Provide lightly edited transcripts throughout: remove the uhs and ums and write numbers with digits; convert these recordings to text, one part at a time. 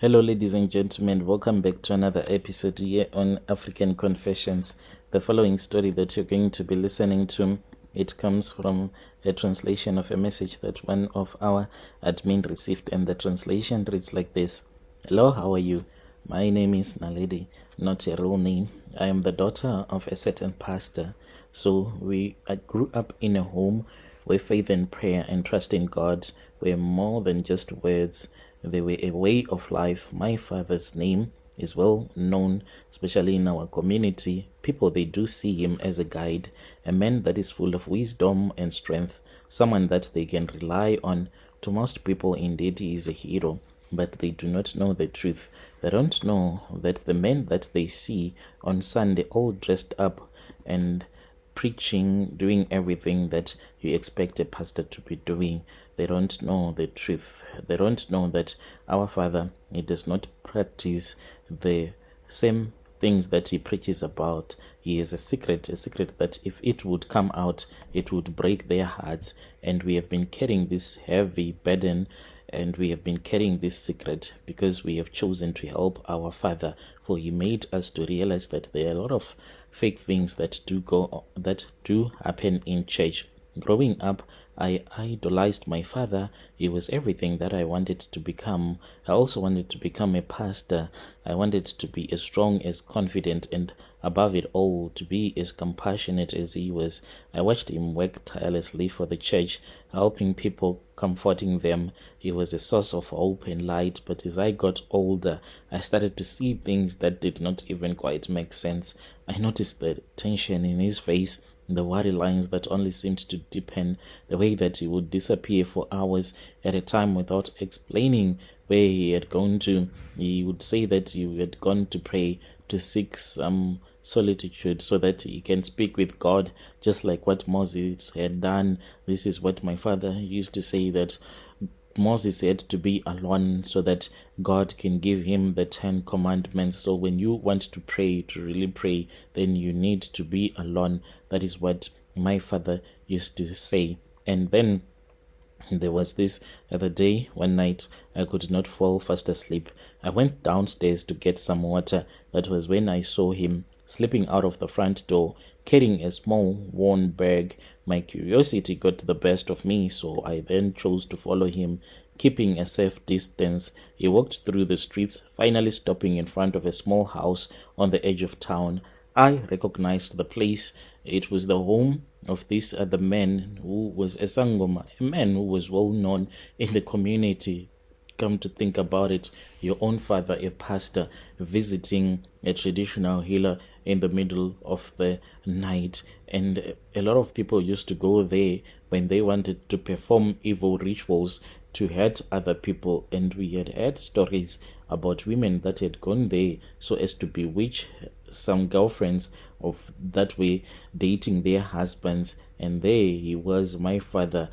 Hello, ladies and gentlemen. Welcome back to another episode here on African Confessions. The following story that you're going to be listening to, it comes from a translation of a message that one of our admin received, and the translation reads like this. Hello, how are you? My name is Naledi, not a real name. I am the daughter of a certain pastor. So I grew up in a home where faith and prayer and trust in God were more than just words. They were a way of life. My father's name is well known, especially in our community. People, they do see him as a guide, a man that is full of wisdom and strength, someone that they can rely on. To most people, indeed, he is a hero, but they do not know the truth. They don't know that the men that they see on Sunday, all dressed up and preaching, doing everything that you expect a pastor to be doing, they don't know the truth. They don't know that our Father, he does not practice the same things that he preaches about. He is a secret that if it would come out, it would break their hearts. And we have been carrying this heavy burden, and we have been carrying this secret because we have chosen to help our Father, for he made us to realize that there are a lot of fake things that do happen in church. Growing up, I idolized my father. He was everything that I wanted to become. I also wanted to become a pastor. I wanted to be as strong, as confident, and above it all, to be as compassionate as he was. I watched him work tirelessly for the church, helping people, comforting them. He was a source of hope and light. But as I got older, I started to see things that did not even quite make sense. I noticed the tension in his face, the worry lines that only seemed to deepen, the way that he would disappear for hours at a time without explaining where he had gone to. He would say that he had gone to pray, to seek some solitude so that he can speak with God, just like what Moses had done. This is what my father used to say, that Moses had to be alone so that God can give him the 10 commandments. So when you want to pray, to really pray, then you need to be alone. That is what my father used to say. And then there was this other day, one night, I could not fall fast asleep. I went downstairs to get some water. That was when I saw him slipping out of the front door, carrying a small worn bag. My curiosity got the best of me, so I then chose to follow him, keeping a safe distance. He walked through the streets, finally stopping in front of a small house on the edge of town. I recognized the place. It was the home of this other man who was a Sangoma, a man who was well known in the community. Come to think about it, your own father, a pastor, visiting a traditional healer in the middle of the night. And a lot of people used to go there when they wanted to perform evil rituals to hurt other people. And we had heard stories about women that had gone there so as to bewitch some girlfriends of that way, dating their husbands. And there he was, my father,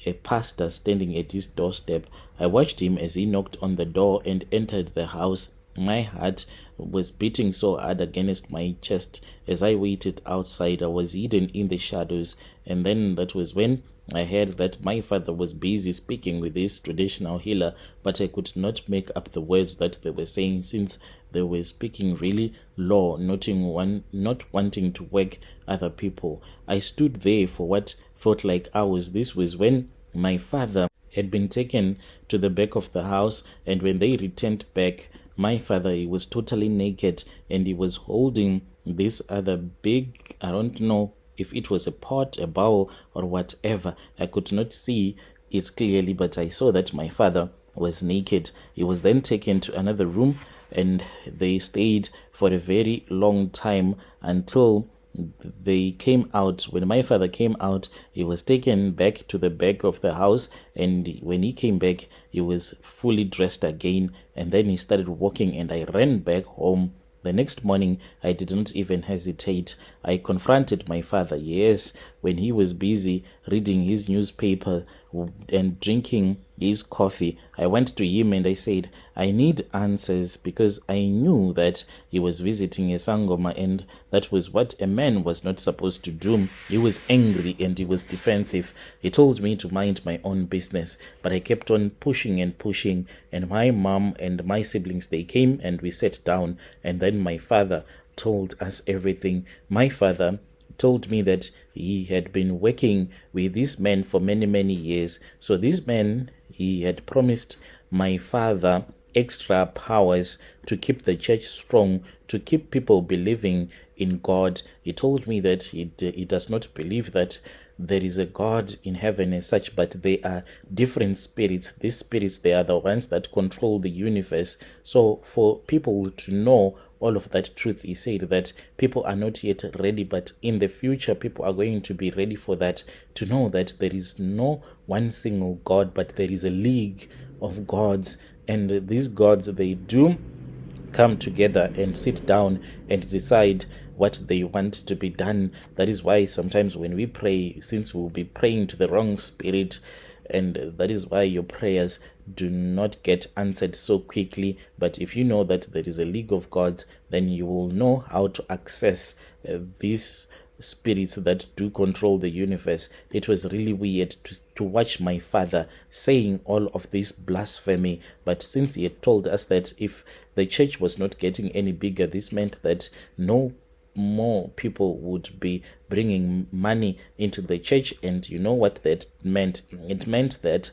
a pastor, standing at his doorstep. I watched him as he knocked on the door and entered the house. My heart was beating so hard against my chest. As I waited outside, I was hidden in the shadows. And then that was when I heard that my father was busy speaking with this traditional healer, but I could not make up the words that they were saying, since they were speaking really low, not wanting to wake other people. I stood there for what felt like hours. This was when my father had been taken to the back of the house, and when they returned back, my father, he was totally naked, and he was holding this other big, I don't know if it was a pot, a bowl, or whatever. I could not see it clearly, but I saw that my father was naked. He was then taken to another room, and they stayed for a very long time until they came out. When my father came out, he was taken back to the back of the house, and when he came back, he was fully dressed again, and then he started walking, and I ran back home. The next morning, I did not even hesitate. I confronted my father. Yes, when he was busy reading his newspaper and drinking his coffee, I went to him and I said, I need answers, because I knew that he was visiting a Sangoma, and that was what a man was not supposed to do. He was angry and he was defensive. He told me to mind my own business, but I kept on pushing and pushing, and my mom and my siblings, they came and we sat down, and then my father told us everything. My father told me that he had been working with this man for many years. So this man, he had promised my father extra powers to keep the church strong, to keep people believing in God. He told me that he does not believe that there is a God in heaven as such, but they are different spirits. These spirits, they are the ones that control the universe. So for people to know all of that truth, he said that people are not yet ready, but in the future people are going to be ready for that, to know that there is no one single God, but there is a league of gods, and these gods, they do come together and sit down and decide what they want to be done. That is why sometimes when we pray, since we'll be praying to the wrong spirit, and that is why your prayers do not get answered so quickly. But if you know that there is a league of gods, then you will know how to access these spirits that do control the universe. It was really weird to watch my father saying all of this blasphemy, but since he had told us that if the church was not getting any bigger, this meant that no more people would be bringing money into the church. And you know what that meant? It meant that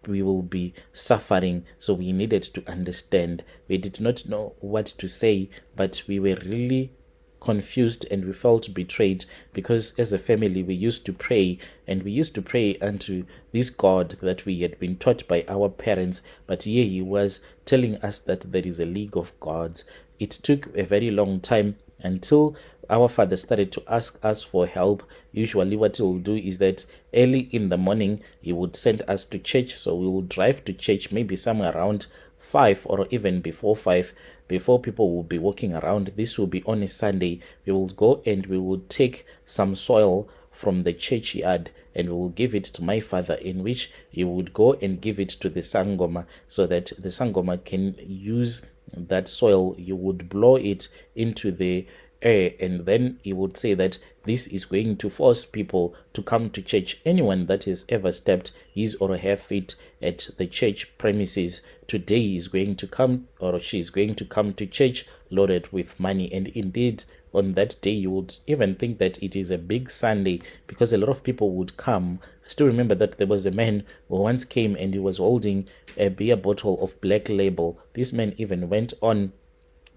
we will be suffering. So we needed to understand. We did not know what to say, but we were really confused and we felt betrayed, because as a family we used to pray, and we used to pray unto this God that we had been taught by our parents, but here he was telling us that there is a league of gods. It took a very long time until our father started to ask us for help. Usually what he will do is that early in the morning he would send us to church, so we will drive to church maybe somewhere around 5 or even before 5, before people will be walking around. This will be on a Sunday. We will go and we will take some soil from the churchyard and we will give it to my father, in which he would go and give it to the Sangoma, so that the Sangoma can use that soil. You would blow it into the air, and then he would say that this is going to force people to come to church. Anyone that has ever stepped his or her feet at the church premises today is going to come, or she is going to come to church loaded with money. And indeed, on that day, you would even think that it is a big Sunday, because a lot of people would come. I still remember that there was a man who once came and he was holding a beer bottle of Black Label. This man even went on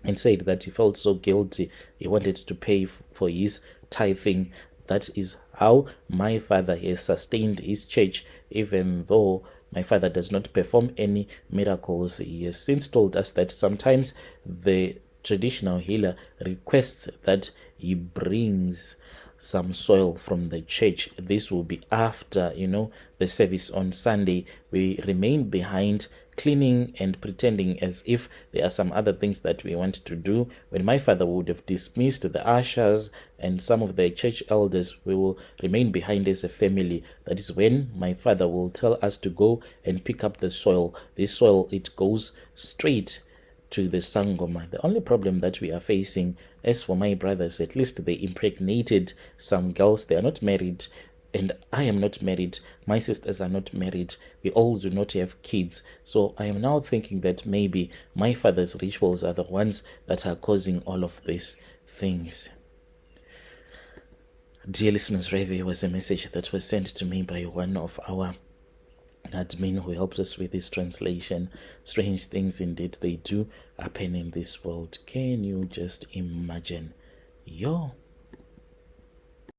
and said that he felt so guilty. He wanted to pay for his tithing. That is how my father has sustained his church, even though my father does not perform any miracles. He has since told us that sometimes the traditional healer requests that he brings some soil from the church. This will be after, the service on Sunday. We remain behind cleaning and pretending as if there are some other things that we want to do. When my father would have dismissed the ushers and some of the church elders, we will remain behind as a family. That is when my father will tell us to go and pick up the soil. This soil, it goes straight to the Sangoma. The only problem that we are facing, as for my brothers, at least they impregnated some girls. They are not married, and I am not married. My sisters are not married. We all do not have kids. So I am now thinking that maybe my father's rituals are the ones that are causing all of these things. Dear listeners, there was a message that was sent to me by one of our admin who helps us with this translation. Strange things indeed they do happen in this world. Can you just imagine?